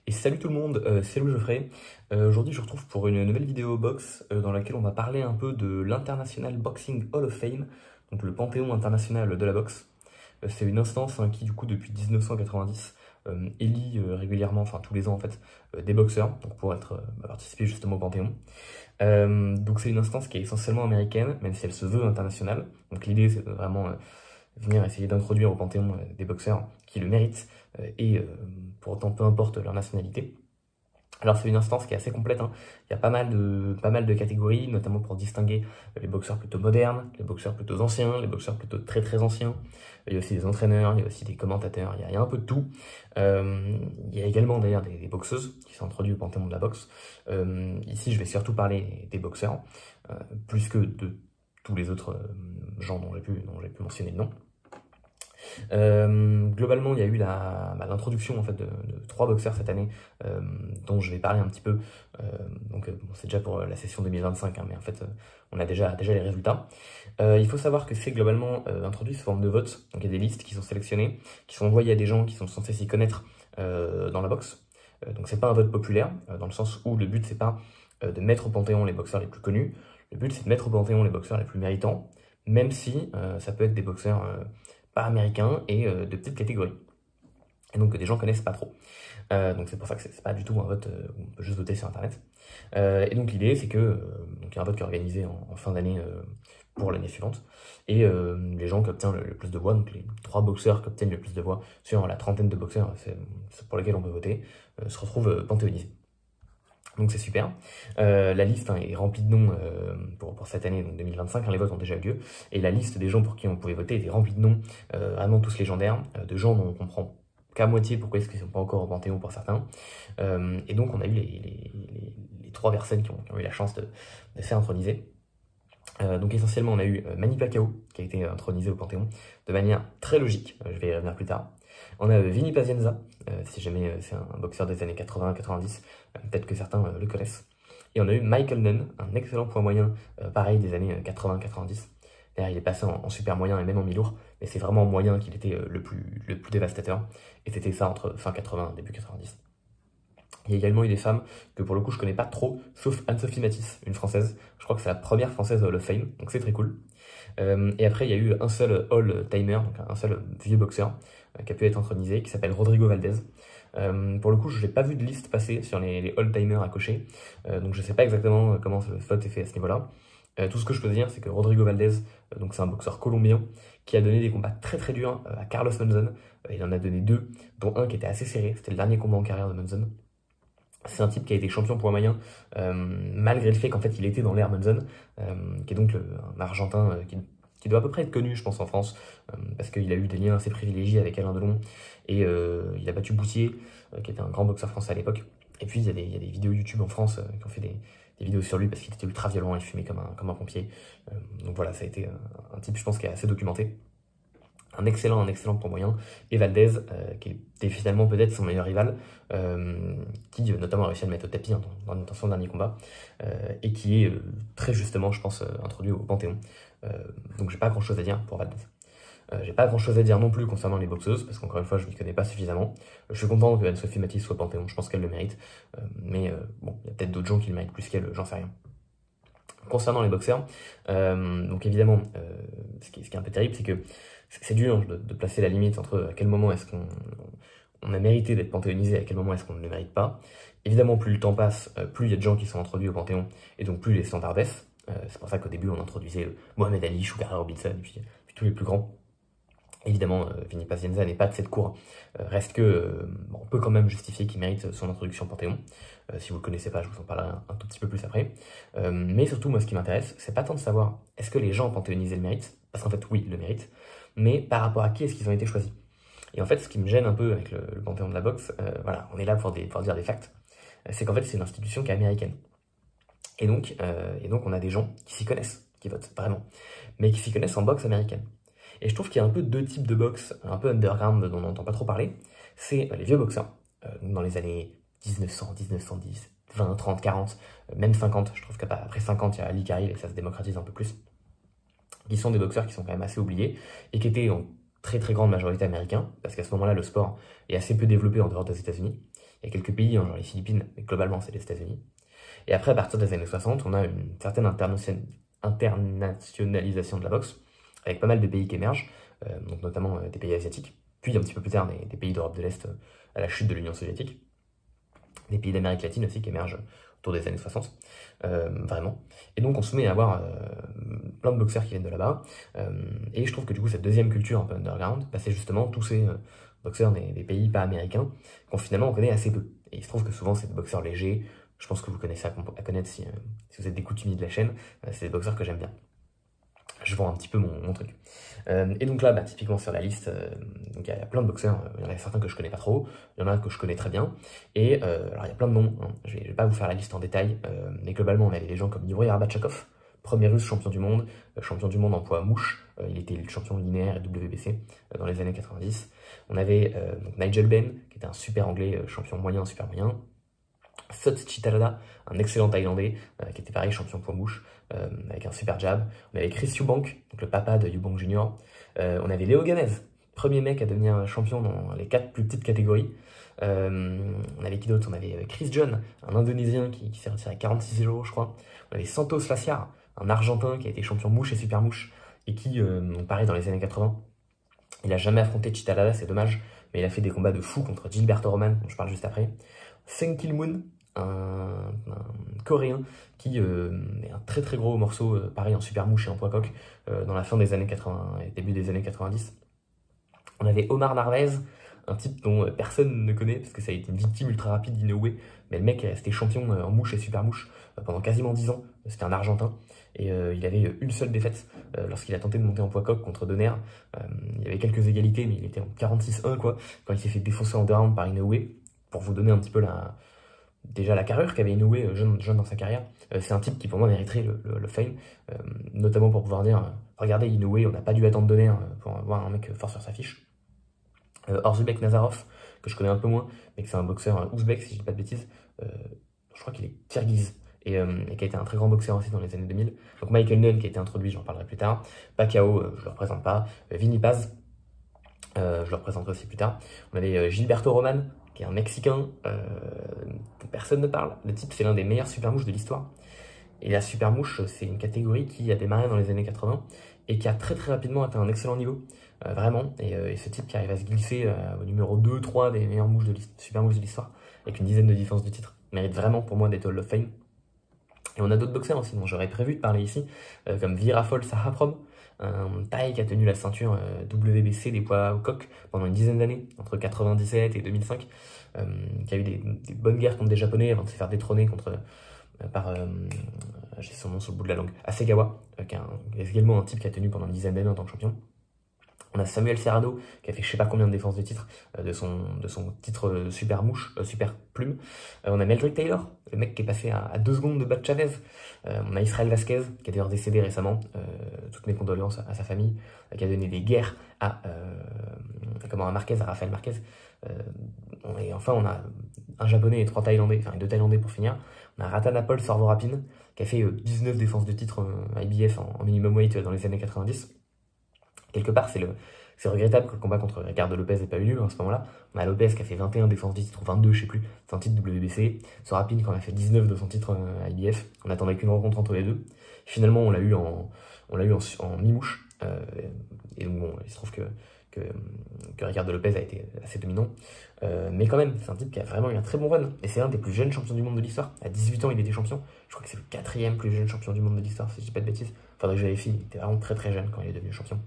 Et salut tout le monde, c'est Louis Geoffrey. Aujourd'hui je vous retrouve pour une nouvelle vidéo box dans laquelle on va parler un peu de l'International Boxing Hall of Fame, donc le Panthéon international de la boxe. C'est une instance qui du coup depuis 1990 élit régulièrement, enfin tous les ans en fait, des boxeurs donc pour participer justement au Panthéon. Donc c'est une instance qui est essentiellement américaine, même si elle se veut internationale. Donc l'idée c'est de vraiment venir essayer d'introduire au Panthéon des boxeurs qui le méritent et pour autant peu importe leur nationalité. Alors c'est une instance qui est assez complète, hein. Il y a pas mal de catégories, notamment pour distinguer les boxeurs plutôt modernes, les boxeurs plutôt anciens, les boxeurs plutôt très très anciens. Il y a aussi des entraîneurs, il y a aussi des commentateurs, il y a un peu de tout. Il y a également d'ailleurs des boxeuses qui sont introduites au Panthéon de la boxe. Ici je vais surtout parler des boxeurs, plus que de tous les autres gens dont j'ai pu mentionner le nom. Globalement, il y a eu l'introduction en fait, de 3 boxeurs cette année, dont je vais parler un petit peu. Bon, c'est déjà pour la session 2025, hein, mais en fait, on a déjà les résultats. Il faut savoir que c'est globalement introduit sous forme de vote. Donc il y a des listes qui sont sélectionnées, qui sont envoyées à des gens qui sont censés s'y connaître dans la boxe. Donc c'est pas un vote populaire, dans le sens où le but c'est pas de mettre au Panthéon les boxeurs les plus connus. Le but c'est de mettre au Panthéon les boxeurs les plus méritants, même si ça peut être des boxeurs pas américains et de petites catégories. Et donc que des gens connaissent pas trop. Donc c'est pour ça que c'est pas du tout un vote où on peut juste voter sur internet. Et donc l'idée c'est que donc il y a un vote qui est organisé en fin d'année pour l'année suivante. Et les gens qui obtiennent le plus de voix, donc les 3 boxeurs qui obtiennent le plus de voix sur la trentaine de boxeurs c'est pour lesquels on peut voter, se retrouvent panthéonisés. Donc c'est super. La liste est remplie de noms pour cette année, donc 2025, les votes ont déjà eu lieu. Et la liste des gens pour qui on pouvait voter était remplie de noms, vraiment tous légendaires, de gens dont on comprend qu'à moitié pourquoi est-ce qu'ils ne sont pas encore au Panthéon pour certains. Et donc on a eu les 3 personnes qui ont eu la chance de se faire introniser. Donc essentiellement on a eu Manny Pacquiao qui a été intronisé au Panthéon de manière très logique, je vais y revenir plus tard. On a Vinny Pazienza, si jamais c'est un boxeur des années 80-90, peut-être que certains le connaissent. Et on a eu Michael Nunn, un excellent poids moyen, pareil des années 80-90. D'ailleurs il est passé en super moyen et même en mi-lourd, mais c'est vraiment en moyen qu'il était le plus dévastateur. Et c'était ça entre fin 80 et début 90. Il y a également eu des femmes que pour le coup je connais pas trop, sauf Anne-Sophie Matisse, une française. Je crois que c'est la première française Hall of Fame, donc c'est très cool. Et après il y a eu un seul All-Timer, donc un seul vieux boxeur qui a pu être intronisé, qui s'appelle Rodrigo Valdez. Pour le coup je n'ai pas vu de liste passer sur les All-Timers à cocher, donc je sais pas exactement comment le vote est fait à ce niveau-là. Tout ce que je peux dire c'est que Rodrigo Valdez, donc c'est un boxeur colombien, qui a donné des combats très très durs à Carlos Monzon. Il en a donné 2, dont un qui était assez serré, c'était le dernier combat en carrière de Monzon. C'est un type qui a été champion poids moyen, malgré le fait qu'en fait il était dans l'ère Monzon, qui est donc un Argentin qui doit à peu près être connu, je pense, en France, parce qu'il a eu des liens assez privilégiés avec Alain Delon, et il a battu Boutier, qui était un grand boxeur français à l'époque. Et puis il y a des vidéos YouTube en France qui ont fait des vidéos sur lui parce qu'il était ultra violent, il fumait comme un pompier. Donc voilà, ça a été un type, je pense, qui est assez documenté. Un excellent poids moyen, et Valdez, qui était finalement peut-être son meilleur rival, qui notamment a réussi à le mettre au tapis dans son dernier combat, et qui est très justement, je pense, introduit au Panthéon. Donc j'ai pas grand chose à dire pour Valdez. J'ai pas grand chose à dire non plus concernant les boxeuses, parce qu'encore une fois je m'y connais pas suffisamment. Je suis content que Anne-Sophie Matisse soit au Panthéon, je pense qu'elle le mérite, mais bon, il y a peut-être d'autres gens qui le méritent plus qu'elle, j'en sais rien. Concernant les boxeurs, donc évidemment, ce qui est un peu terrible, c'est que c'est dur de placer la limite entre à quel moment est-ce qu'on a mérité d'être panthéonisé et à quel moment est-ce qu'on ne le mérite pas. Évidemment, plus le temps passe, plus il y a de gens qui sont introduits au Panthéon, et donc plus les standards baissent. C'est pour ça qu'au début, on introduisait Mohamed Ali, Sugar Ray Robinson, et puis tous les plus grands. Évidemment, Vinny Pazienza n'est pas de cette cour, reste que bon, on peut quand même justifier qu'il mérite son introduction au Panthéon. Si vous ne le connaissez pas, je vous en parlerai un tout petit peu plus après. Mais surtout, moi, ce qui m'intéresse, c'est pas tant de savoir est-ce que les gens panthéonisés le méritent, parce qu'en fait, oui, ils le méritent, mais par rapport à qui est-ce qu'ils ont été choisis. Et en fait, ce qui me gêne un peu avec le Panthéon de la boxe, voilà, on est là pour dire des facts, c'est qu'en fait, c'est une institution qui est américaine. Et donc, on a des gens qui s'y connaissent, qui votent vraiment, mais qui s'y connaissent en boxe américaine. Et je trouve qu'il y a un peu 2 types de boxe, un peu underground dont on n'entend pas trop parler. C'est les vieux boxeurs, dans les années 1900, 1910, 20, 30, 40, même 50. Je trouve qu'après 50, il y a Ali Carril et ça se démocratise un peu plus. Qui sont des boxeurs qui sont quand même assez oubliés et qui étaient en très très grande majorité américains, parce qu'à ce moment-là, le sport est assez peu développé en dehors des États-Unis. Il Il y a quelques pays, hein, genre les Philippines, mais globalement c'est les États-Unis. Et après, à partir des années 60, on a une certaine internationalisation de la boxe, avec pas mal de pays qui émergent, donc notamment des pays asiatiques, puis un petit peu plus tard des pays d'Europe de l'Est à la chute de l'Union soviétique, des pays d'Amérique latine aussi qui émergent autour des années 60, vraiment. Et donc on se met à avoir plein de boxeurs qui viennent de là-bas, et je trouve que du coup cette deuxième culture un peu underground, bah, c'est justement tous ces boxeurs des pays pas américains qu'on finalement on connaît assez peu. Et il se trouve que souvent c'est des boxeurs légers, je pense que vous connaissez à connaître si vous êtes des coutumiers de la chaîne, c'est des boxeurs que j'aime bien. Je vends un petit peu mon truc. Et donc là, bah, typiquement sur la liste, donc il y a plein de boxeurs, il y en a certains que je connais pas trop, il y en a que je connais très bien, et alors il y a plein de noms, hein. Je vais pas vous faire la liste en détail, mais globalement on avait des gens comme Yuri Arbatchakov, premier russe champion du monde en poids mouche, il était le champion linéaire et WBC dans les années 90. On avait donc Nigel Benn, qui était un super anglais, champion moyen, super moyen. Sot Chitalada, un excellent Thaïlandais, qui était pareil champion poids mouche, avec un super jab. On avait Chris Eubank, donc le papa de Eubank Jr. On avait Leo Gamez, premier mec à devenir champion dans les 4 plus petites catégories. On avait qui d'autre? On avait Chris John, un Indonésien qui s'est retiré à 46 jours, je crois. On avait Santos Laciar, un Argentin qui a été champion mouche et super mouche, et qui, pareil, dans les années 80, il a jamais affronté Chitalada, c'est dommage, mais il a fait des combats de fou contre Gilberto Roman, dont je parle juste après. Seng Kil-moon, un coréen qui est un très très gros morceau, pareil en super mouche et en poids coq, dans la fin des années 80 et début des années 90. On avait Omar Narvaez, un type dont personne ne connaît parce que ça a été une victime ultra rapide d'Inoue, mais le mec est resté champion en mouche et super mouche pendant quasiment 10 ans. C'était un Argentin et il avait une seule défaite lorsqu'il a tenté de monter en poids coq contre Donner. Il y avait quelques égalités, mais il était en 46-1 quoi, quand il s'est fait défoncer en 2 rounds par Inoue. Pour vous donner un petit peu déjà la carrure qu'avait Inoue jeune dans sa carrière. C'est un type qui pour moi mériterait le fame, notamment pour pouvoir dire regardez Inoue, on n'a pas dû attendre Donner pour avoir un mec fort sur sa fiche. Orzubek Nazarov, que je connais un peu moins, mais que c'est un boxeur ouzbek si je dis pas de bêtises, je crois qu'il est kirghize, et qui a été un très grand boxeur aussi dans les années 2000. Donc Michael Nunn qui a été introduit, j'en parlerai plus tard. Pacquiao, je le représente pas. Vinny Paz, je le représenterai aussi plus tard. On avait Gilberto Roman, qui est un Mexicain dont personne ne parle. Le type, c'est l'un des meilleurs super mouches de l'histoire. Et la super mouche, c'est une catégorie qui a démarré dans les années 80 et qui a très très rapidement atteint un excellent niveau. Vraiment. Et ce type qui arrive à se glisser au numéro 2-3 des meilleures mouches super mouches de l'histoire, avec une dizaine de défenses de titre, mérite vraiment pour moi d'être Hall of Fame. Et on a d'autres boxeurs aussi dont j'aurais prévu de parler ici, comme Virafol Sahaprom, un Thaï qui a tenu la ceinture WBC des poids au coq pendant une dizaine d'années, entre 97 et 2005, qui a eu des bonnes guerres contre des Japonais avant de se faire détrôner par, j'ai son nom sur le bout de la langue, Hasegawa, qui est également un type qui a tenu pendant une dizaine d'années en tant que champion. On a Samuel Serrano qui a fait je sais pas combien de défenses de titre de son titre super mouche, super plume. On a Meldrick Taylor, le mec qui est passé à 2 secondes de Bud Chavez. On a Israel Vasquez qui est d'ailleurs décédé récemment. Toutes mes condoléances à sa famille, qui a donné des guerres à Rafael Marquez. Et enfin on a un japonais et 3 thaïlandais, enfin 2 thaïlandais pour finir. On a Ratanapol Sorvorapin qui a fait 19 défenses de titre IBF en minimum weight dans les années 90. Quelque part, c'est regrettable que le combat contre Ricardo Lopez n'ait pas eu lieu à ce moment-là. On a Lopez qui a fait 21 défenses de titre, ou 22, je sais plus, son titre WBC. Sorapin qui en a fait 19 de son titre IBF. On n'attendait qu'une rencontre entre les deux. Finalement, on l'a eu en mi-mouche. Et donc, bon, il se trouve que Ricardo Lopez a été assez dominant. Mais quand même, c'est un type qui a vraiment eu un très bon run. Et c'est un des plus jeunes champions du monde de l'histoire. À 18 ans, il était champion. Je crois que c'est le 4e plus jeune champion du monde de l'histoire, si je dis pas de bêtises. Faudrait que je vérifie. Il était vraiment très très jeune quand il est devenu champion.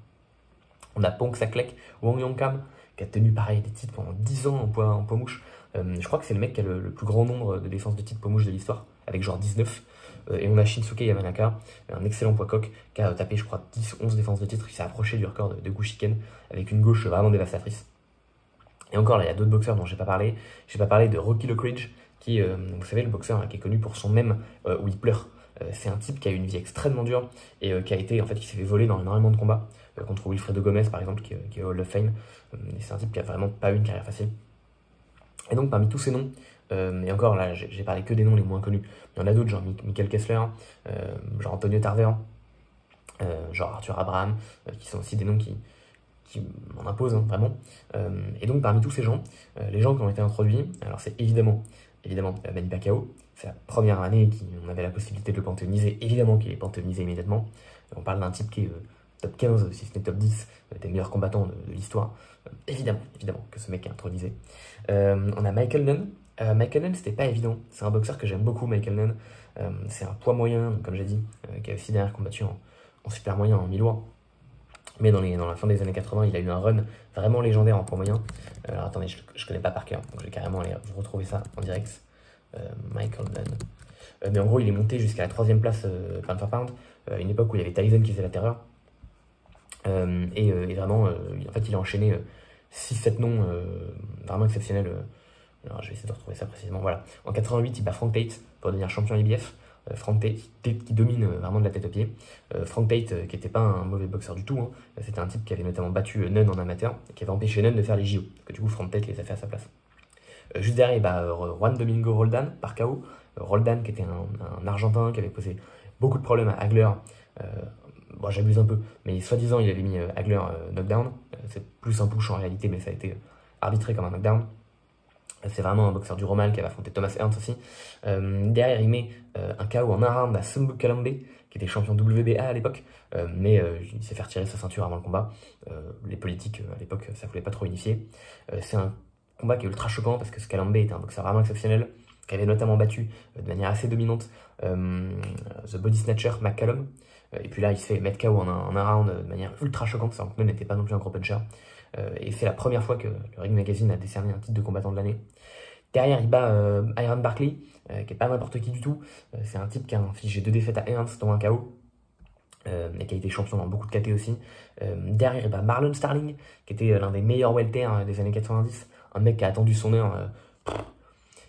On a Pong Saklek, Wang Yongkam, qui a tenu pareil des titres pendant 10 ans en poids mouche. Je crois que c'est le mec qui a le plus grand nombre de défenses de titres poids mouche de l'histoire, avec genre 19. Et on a Shinsuke Yamanaka, un excellent poids coq, qui a tapé, je crois, 10-11 défenses de titres, qui s'est approché du record de Gushiken, avec une gauche vraiment dévastatrice. Et encore là, il y a d'autres boxeurs dont j'ai pas parlé. J'ai pas parlé de Rocky Lockridge, qui, vous savez, le boxeur qui est connu pour son mème où il pleure. C'est un type qui a eu une vie extrêmement dure et qui s'est fait voler dans énormément de combats contre Wilfredo Gomez par exemple qui est Hall of Fame. Et c'est un type qui a vraiment pas eu une carrière facile. Et donc parmi tous ces noms, et encore là j'ai parlé que des noms les moins connus, il y en a d'autres genre Michael Kessler, genre Antonio Tarver, genre Arthur Abraham, qui sont aussi des noms qui qui m'en impose hein, vraiment. Et donc parmi tous ces gens, les gens qui ont été introduits, alors c'est évidemment Manny Pacquiao, c'est la première année qu'on avait la possibilité de le panthéoniser, évidemment qu'il est panthéonisé immédiatement. On parle d'un type qui est top 15, si ce n'est top 10, des meilleurs combattants de l'histoire. Évidemment que ce mec est intronisé. On a Michael Nunn. Michael Nunn, c'était pas évident. C'est un boxeur que j'aime beaucoup, Michael Nunn. C'est un poids moyen, comme j'ai dit, qui a aussi derrière combattu en super moyen, en mi-lourd. Mais dans la fin des années 80, il a eu un run vraiment légendaire en poids moyen. Alors attendez, je connais pas par cœur, donc je vais carrément aller vous retrouver ça en direct. Michael Nunn. Mais en gros, il est monté jusqu'à la 3ème place pound for pound, une époque où il y avait Tyson qui faisait la terreur. Et vraiment, en fait, il a enchaîné 6-7 noms vraiment exceptionnels. Alors, je vais essayer de retrouver ça précisément. Voilà. En 88, il bat Frank Tate pour devenir champion IBF. Frank Tate qui domine vraiment de la tête aux pieds. Frank Tate qui n'était pas un mauvais boxeur du tout. Hein. C'était un type qui avait notamment battu Nunn en amateur et qui avait empêché Nunn de faire les JO. Que du coup, Frank Tate les a fait à sa place. Juste derrière, il bat Juan Domingo Roldan par KO. Roldan qui était un Argentin qui avait posé beaucoup de problèmes à Hagler. Bon, j'abuse un peu, mais soi-disant, il avait mis Hagler knockdown. C'est plus un push en réalité, mais ça a été arbitré comme un knockdown. C'est vraiment un boxeur du Romal qui avait affronté Thomas Ernst aussi. Derrière, il met un KO en un round à Sumbu Kalambe, qui était champion WBA à l'époque, mais il s'est fait retirer sa ceinture avant le combat. Les politiques, à l'époque, ça voulait pas trop unifier. C'est un combat qui est ultra choquant parce que ce Kalambe était un boxeur vraiment exceptionnel, qui avait notamment battu de manière assez dominante The Body Snatcher McCallum. Et puis là, il se fait mettre KO en un round de manière ultra choquante. Ça n'était pas non plus un gros puncher. Et c'est la première fois que le Ring Magazine a décerné un titre de combattant de l'année. Derrière, il bat Iron Barkley, qui est pas n'importe qui du tout. C'est un type qui a infligé 2 défaites à Ernst, dont un KO. Et qui a été champion dans beaucoup de KT aussi. Derrière, il bat Marlon Starling, qui était l'un des meilleurs welter des années 90. Un mec qui a attendu son heure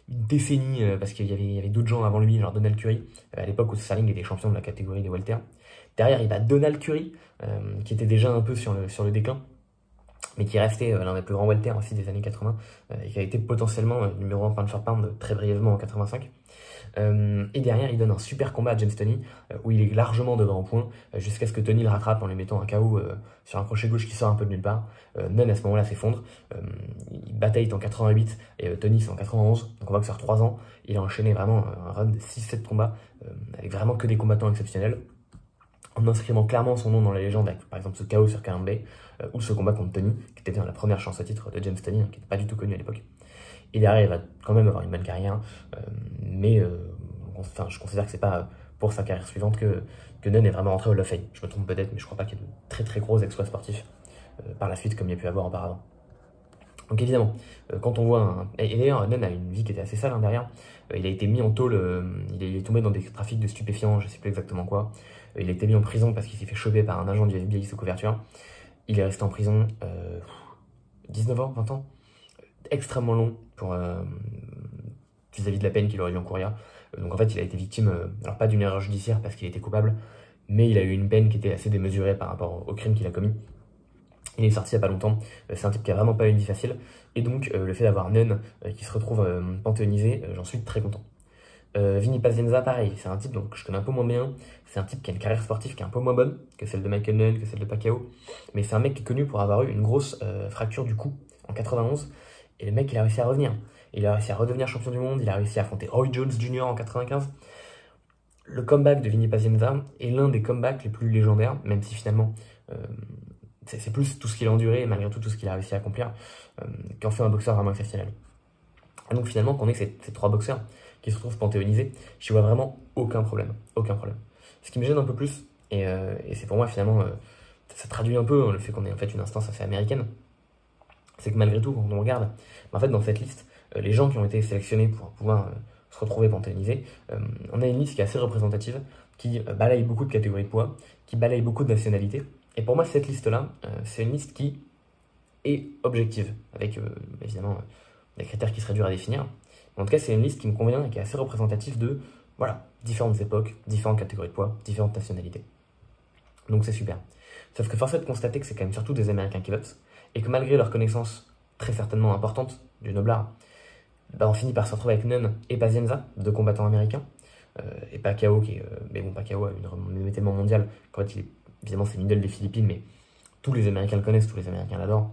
une décennie, parce qu'il y avait d'autres gens avant lui, genre Donald Curry, à l'époque où Starling était champion de la catégorie des welter. Derrière, il bat Donald Curry, qui était déjà un peu sur le déclin, mais qui est resté l'un des plus grands welter aussi des années 80, et qui a été potentiellement numéro 1 pound for pound très brièvement en 85. Et derrière, il donne un super combat à James Toney, où il est largement devant en point, jusqu'à ce que Toney le rattrape en lui mettant un KO sur un crochet gauche qui sort un peu de nulle part. Nunn à ce moment-là s'effondre. Il bataille en 88 et Toney c'est en 91, donc on voit que sur 3 ans, il a enchaîné vraiment un run de 6-7 combats, avec vraiment que des combattants exceptionnels, en inscrivant clairement son nom dans la légende, avec par exemple ce KO sur Kalambe, ou ce combat contre Toney, qui était la première chance au titre de James Toney, qui n'était pas du tout connu à l'époque. Et derrière, il va quand même avoir une bonne carrière, mais enfin, je considère que c'est pas pour sa carrière suivante que Nunn est vraiment rentré au Hall of Fame. Je me trompe peut-être, mais je crois pas qu'il y ait de très très gros exploits sportifs par la suite, comme il y a pu avoir auparavant. Donc évidemment, quand on voit et d'ailleurs, Nunn a une vie qui était assez sale hein, derrière. Il a été mis en tôle, il est tombé dans des trafics de stupéfiants, je sais plus exactement quoi. Il a été mis en prison parce qu'il s'est fait choper par un agent du FBI sous couverture. Il est resté en prison 19 ans, 20 ans. Extrêmement long pour vis-à-vis de la peine qu'il aurait dû encourir. Donc en fait, il a été victime, alors pas d'une erreur judiciaire parce qu'il était coupable, mais il a eu une peine qui était assez démesurée par rapport au crime qu'il a commis. Il est sorti il n'y a pas longtemps, c'est un type qui a vraiment pas eu une vie facile, et donc le fait d'avoir Nunn qui se retrouve panthéonisé, j'en suis très content. Vinny Pazienza, pareil, c'est un type donc je connais un peu moins bien, c'est un type qui a une carrière sportive qui est un peu moins bonne que celle de Michael Nunn, que celle de Pacquiao, mais c'est un mec qui est connu pour avoir eu une grosse fracture du cou en 91, et le mec il a réussi à revenir. Il a réussi à redevenir champion du monde, il a réussi à affronter Roy Jones Jr. en 95. Le comeback de Vinny Pazienza est l'un des comebacks les plus légendaires, même si finalement c'est plus tout ce qu'il a enduré et malgré tout ce qu'il a réussi à accomplir qu'en fait un boxeur vraiment exceptionnel. Et donc finalement, qu'on ait ces 3 boxeurs qui se retrouvent panthéonisés, j'y vois vraiment aucun problème. Aucun problème. Ce qui me gêne un peu plus, et c'est pour moi finalement, ça traduit un peu le fait qu'on ait en fait une instance assez américaine, c'est que malgré tout, quand on regarde, en fait dans cette liste, les gens qui ont été sélectionnés pour pouvoir se retrouver panthéonisés, on a une liste qui est assez représentative, qui balaye beaucoup de catégories de poids, qui balaye beaucoup de nationalités. Et pour moi, cette liste-là, c'est une liste qui est objective, avec évidemment des critères qui seraient durs à définir. En tout cas, c'est une liste qui me convient et qui est assez représentative de voilà, différentes époques, différentes catégories de poids, différentes nationalités. Donc c'est super. Sauf que force est de constater que c'est quand même surtout des Américains qui votent, et que malgré leur connaissance très certainement importante du noblard, bah on finit par se retrouver avec Nunn et Pazienza, 2 combattants américains, et Pacquiao qui est... mais bon, Pacquiao a une renommée tellement mondiale qu'en fait, évidemment, c'est l'idole des Philippines, mais tous les Américains le connaissent, tous les Américains l'adorent.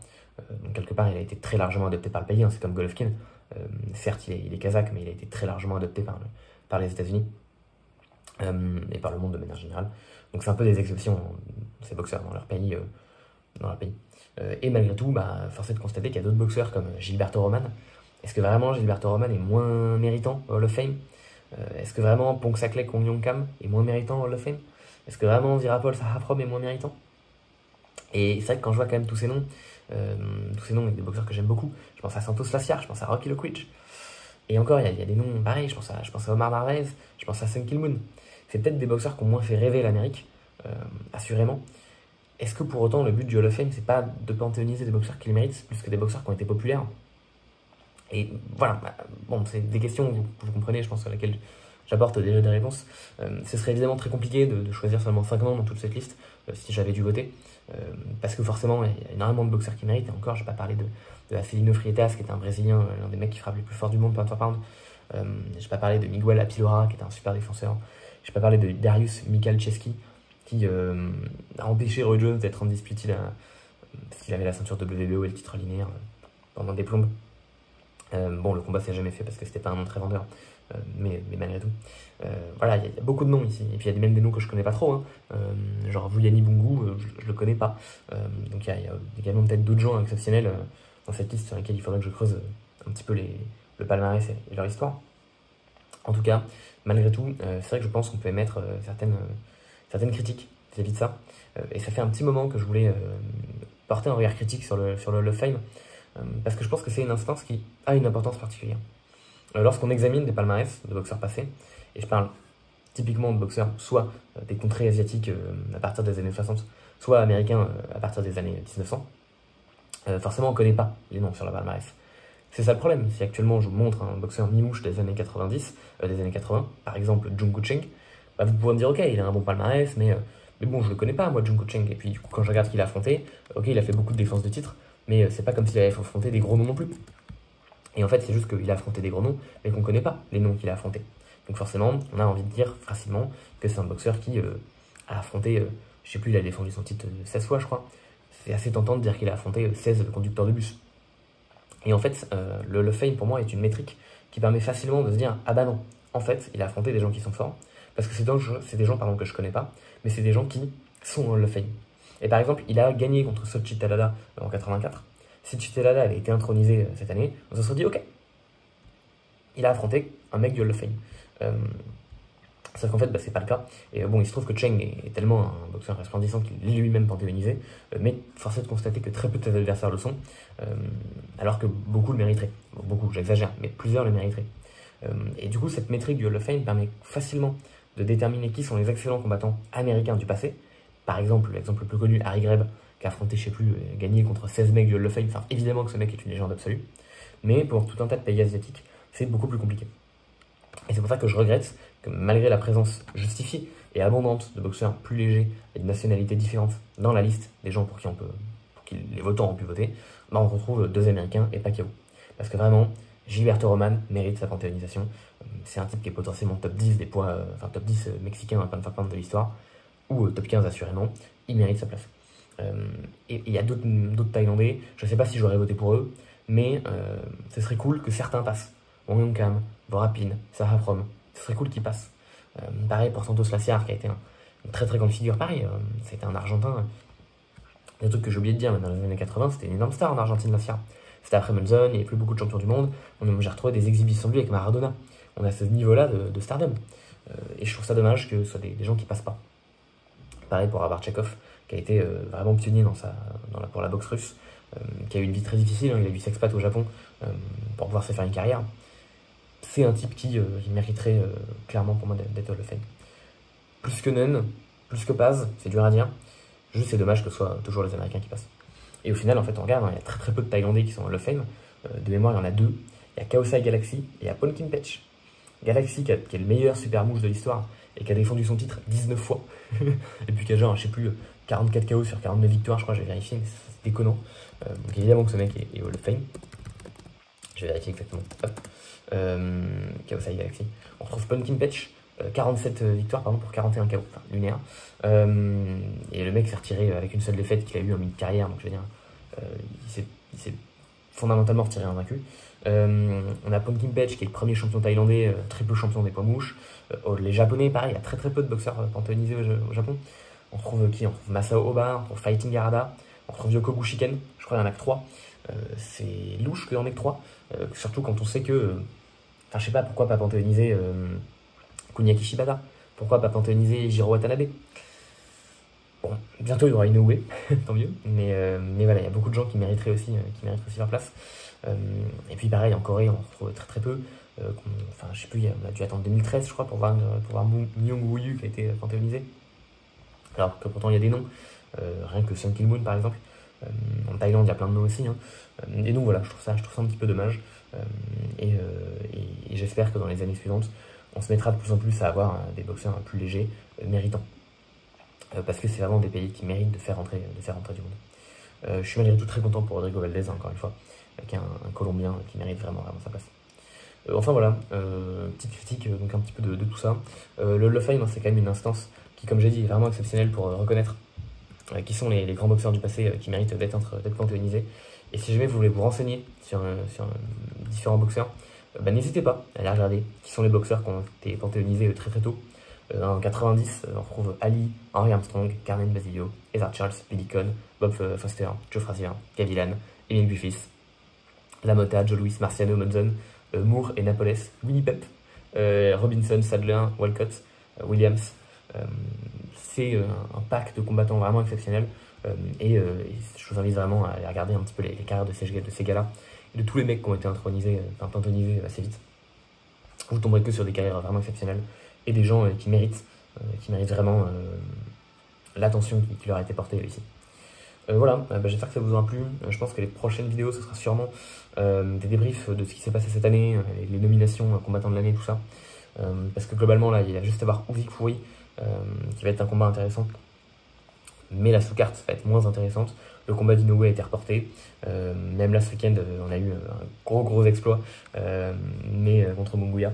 Donc quelque part, il a été très largement adopté par le pays, hein, c'est comme Golovkin. Certes, il est kazakh, mais il a été très largement adopté par les États-Unis et par le monde de manière générale. Donc c'est un peu des exceptions, ces boxeurs dans leur pays. Et malgré tout, force est de constater qu'il y a d'autres boxeurs comme Gilberto Roman. Est-ce que vraiment Gilberto Roman est moins méritant au Hall of Fame? Est-ce que vraiment Ponxakley Kongyong Kam est moins méritant au Hall of Fame? Est-ce que vraiment Virapol Sahaprom est moins méritant? Et c'est vrai que quand je vois quand même tous ces noms avec des boxeurs que j'aime beaucoup, je pense à Santos Laciar, je pense à Rocky Lockridge. Et encore, il y a des noms pareils, je pense à Omar Narvaez, je pense à Sun Kill Moon. C'est peut-être des boxeurs qui ont moins fait rêver l'Amérique, assurément. Est-ce que pour autant le but du Hall of Fame, c'est pas de panthéoniser des boxeurs qui le méritent, plus que des boxeurs qui ont été populaires? Et voilà, bon, c'est des questions, vous comprenez, je pense, à laquelle j'apporte déjà des réponses. Ce serait évidemment très compliqué de choisir seulement 5 noms dans toute cette liste, si j'avais dû voter. Parce que forcément, il y a énormément de boxeurs qui méritent. Et encore, je vais pas parler de Acelino Freitas, qui est un Brésilien, l'un des mecs qui frappe les plus forts du monde pound for pound. Je vais pas parler de Miguel Apilora, qui est un super défenseur. Je vais pas parler de Dariusz Michalczewski, qui a empêché Roy Jones d'être undisputed parce qu'il avait la ceinture WBO et le titre linéaire pendant des plombes. Bon, le combat s'est jamais fait parce que c'était pas un nom très vendeur, mais malgré tout. Voilà, il y a beaucoup de noms ici. Et puis il y a même des noms que je connais pas trop, hein. Genre Vuyani Bungu, je le connais pas. Donc il y a également peut-être d'autres gens exceptionnels dans cette liste sur lesquels il faudrait que je creuse un petit peu le palmarès et leur histoire. En tout cas, malgré tout, c'est vrai que je pense qu'on peut émettre certaines critiques vis-à-vis de ça. Et ça fait un petit moment que je voulais porter un regard critique sur le Hall of Fame, parce que je pense que c'est une instance qui a une importance particulière. Lorsqu'on examine des palmarès de boxeurs passés, et je parle typiquement de boxeurs soit des contrées asiatiques à partir des années 60, soit américains à partir des années 1900, forcément on ne connaît pas les noms sur le palmarès. C'est ça le problème. Si actuellement je vous montre un boxeur mi-mouche des années 90, des années 80, par exemple Junko Cheng, vous pouvez me dire ok, il a un bon palmarès, mais bon, je le connais pas moi, Junko Cheng. Et puis du coup, quand je regarde ce qu'il a affronté, ok, il a fait beaucoup de défenses de titre, mais c'est pas comme s'il avait affronté des gros noms non plus. Et en fait, c'est juste qu'il a affronté des gros noms, mais qu'on connaît pas les noms qu'il a affrontés. Donc forcément, on a envie de dire facilement que c'est un boxeur qui a affronté, je sais plus, il a défendu son titre 16 fois, je crois. C'est assez tentant de dire qu'il a affronté 16 conducteurs de bus. Et en fait, le Hall of Fame, pour moi, est une métrique qui permet facilement de se dire « Ah bah non, en fait, il a affronté des gens qui sont forts. » Parce que c'est des gens que je connais pas, mais c'est des gens qui sont au Hall of Fame. Et par exemple, il a gagné contre Sochi Talada en 84. Si Chitelada avait été intronisé cette année, on se serait dit « Ok, il a affronté un mec du Hall of Fame. » Sauf qu'en fait, c'est pas le cas. Et bon, il se trouve que Cheng est tellement un boxeur resplendissant qu'il est lui-même panthéonisé, mais force est de constater que très peu de ses adversaires le sont, alors que beaucoup le mériteraient. Beaucoup, j'exagère, mais plusieurs le mériteraient. Et du coup, cette métrique du Hall of Fame permet facilement de déterminer qui sont les excellents combattants américains du passé. Par exemple, l'exemple le plus connu, Harry Greb, qui a affronté, je sais plus, gagné contre 16 mecs du Hall of Fame. Enfin, évidemment que ce mec est une légende absolue, mais pour tout un tas de pays asiatiques, c'est beaucoup plus compliqué. Et c'est pour ça que je regrette que malgré la présence justifiée et abondante de boxeurs plus légers et de nationalités différentes dans la liste des gens pour qui les votants ont pu voter, on retrouve 2 Américains et Pacquiao. Parce que vraiment, Gilberto Roman mérite sa panthéonisation. C'est un type qui est potentiellement top 10 des poids, top 10 mexicain à pound de l'histoire, ou top 15 assurément, il mérite sa place. Et il y a d'autres Thaïlandais, je ne sais pas si j'aurais voté pour eux, mais ce serait cool que certains passent. Wong Yong Kam, Vorapin, Sarah Prom, ce serait cool qu'ils passent. Pareil pour Santos Laciar, qui a été une très très grande figure, pareil, c'était un Argentin. Le truc que j'ai oublié de dire, mais dans les années 80, c'était une énorme star en Argentine, Laciar. C'était après Monzon, il n'y avait plus beaucoup de champions du monde, j'ai retrouvé des exhibitions de lui avec Maradona. On a ce niveau-là de stardom. Et je trouve ça dommage que ce soit des gens qui passent pas. Pareil pour Abarchekov, qui a été vraiment pionnier pour la boxe russe, qui a eu une vie très difficile, il a dû s'expat au Japon pour pouvoir se faire une carrière. C'est un type qui mériterait clairement pour moi d'être Hall of Fame. Plus que Nunn, plus que Paz, c'est dur à dire. Juste c'est dommage que ce soit toujours les Américains qui passent. Et au final, en fait, on regarde, il y a très très peu de Thaïlandais qui sont Hall of Fame. De mémoire, il y en a 2. Il y a Kaosai Galaxy et il y a Ponkin Pech. Galaxy qui est le meilleur super mouche de l'histoire et qui a défendu son titre 19 fois. Et puis qui a genre, je sais plus, 44 KO sur 42 victoires, je crois, j'ai vérifié, mais c'est déconnant. Donc évidemment que ce mec est Hall of Fame. Je vais vérifier exactement. Hop. Kaosai Galaxy. On retrouve Ponkin Pech, 47 victoires pardon, pour 41 KO, enfin lunaire. Et le mec s'est retiré avec une seule défaite qu'il a eu en mi-carrière, donc je veux dire, il s'est fondamentalement retiré invaincu. On a Pumpkin Patch qui est le premier champion thaïlandais, triple champion des poids mouches. Les japonais, pareil, il y a très peu de boxeurs panthéonisés au Japon. On retrouve qui? On retrouve Masao Oba, on retrouve Fighting Harada, on retrouve Yoko Gushiken, je crois qu'il y en a que 3. C'est louche qu'il y en ait que 3, surtout quand on sait que... Enfin, je sais pas, pourquoi pas panthéoniser Kuniaki Shibata? Pourquoi pas panthéoniser Jiro Watanabe? Bon, bientôt il y aura Inoue, tant mieux, mais voilà, il y a beaucoup de gens qui mériteraient aussi leur place. Et puis pareil, en Corée, on retrouve très peu. Enfin, je sais plus, on a dû attendre 2013, je crois, pour voir Myung Woo Yu qui a été panthéonisé. Alors que pourtant il y a des noms, rien que Sun Kill Moon par exemple. En Thaïlande, il y a plein de noms aussi. Hein. Et donc voilà, je trouve ça un petit peu dommage. Et j'espère que dans les années suivantes, on se mettra de plus en plus à avoir des boxeurs plus légers, méritants. Parce que c'est vraiment des pays qui méritent de faire entrer du monde. Je suis malgré tout très content pour Rodrigo Valdez, encore une fois, avec un Colombien qui mérite vraiment sa place. Enfin voilà, petite critique donc un petit peu de tout ça. Le Hall of Fame, c'est quand même une instance qui, comme j'ai dit, est vraiment exceptionnelle pour reconnaître qui sont les grands boxeurs du passé qui méritent d'être panthéonisés. Et si jamais vous voulez vous renseigner sur différents boxeurs, n'hésitez pas à aller regarder qui sont les boxeurs qui ont été panthéonisés très tôt. En 90, on retrouve Ali, Henry Armstrong, Carmen Basilio, Ezra Charles, Billy Conn, Bob Foster, Joe Frazier, Gavilan, Emile Griffiths, LaMotta, Joe Louis, Marciano, Monzon, Moore et Napoles, Winnie Pep, Robinson, Sadler, Walcott, Williams. C'est un pack de combattants vraiment exceptionnel. Et je vous invite vraiment à aller regarder un petit peu les carrières de ces gars-là, et de tous les mecs qui ont été panthéonisés assez vite. Vous tomberez que sur des carrières vraiment exceptionnelles, et des gens qui méritent vraiment l'attention qui leur a été portée ici. Voilà, j'espère que ça vous aura plu. Je pense que les prochaines vidéos, ce sera sûrement des débriefs de ce qui s'est passé cette année, les nominations combattants de l'année, tout ça. Parce que globalement, là, il va juste avoir Usyk Fury, qui va être un combat intéressant. Mais la sous-carte va être moins intéressante. Le combat d'Inoue a été reporté. Même là, ce week-end, on a eu un gros exploit, mais contre Munguia.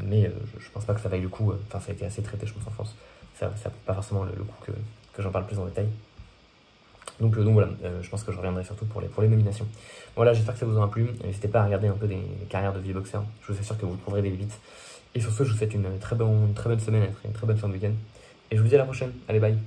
Mais je pense pas que ça vaille le coup. Enfin, ça a été assez traité, je pense, en France. Ça vaut pas forcément le coup que j'en parle plus en détail. Donc voilà, je pense que je reviendrai surtout pour les nominations. Voilà, j'espère que ça vous aura plu. N'hésitez pas à regarder un peu des carrières de vieux boxeurs. Je vous assure que vous le trouverez vite. Et sur ce, je vous souhaite une très bonne semaine, une très bonne fin de week-end. Et je vous dis à la prochaine. Allez, bye.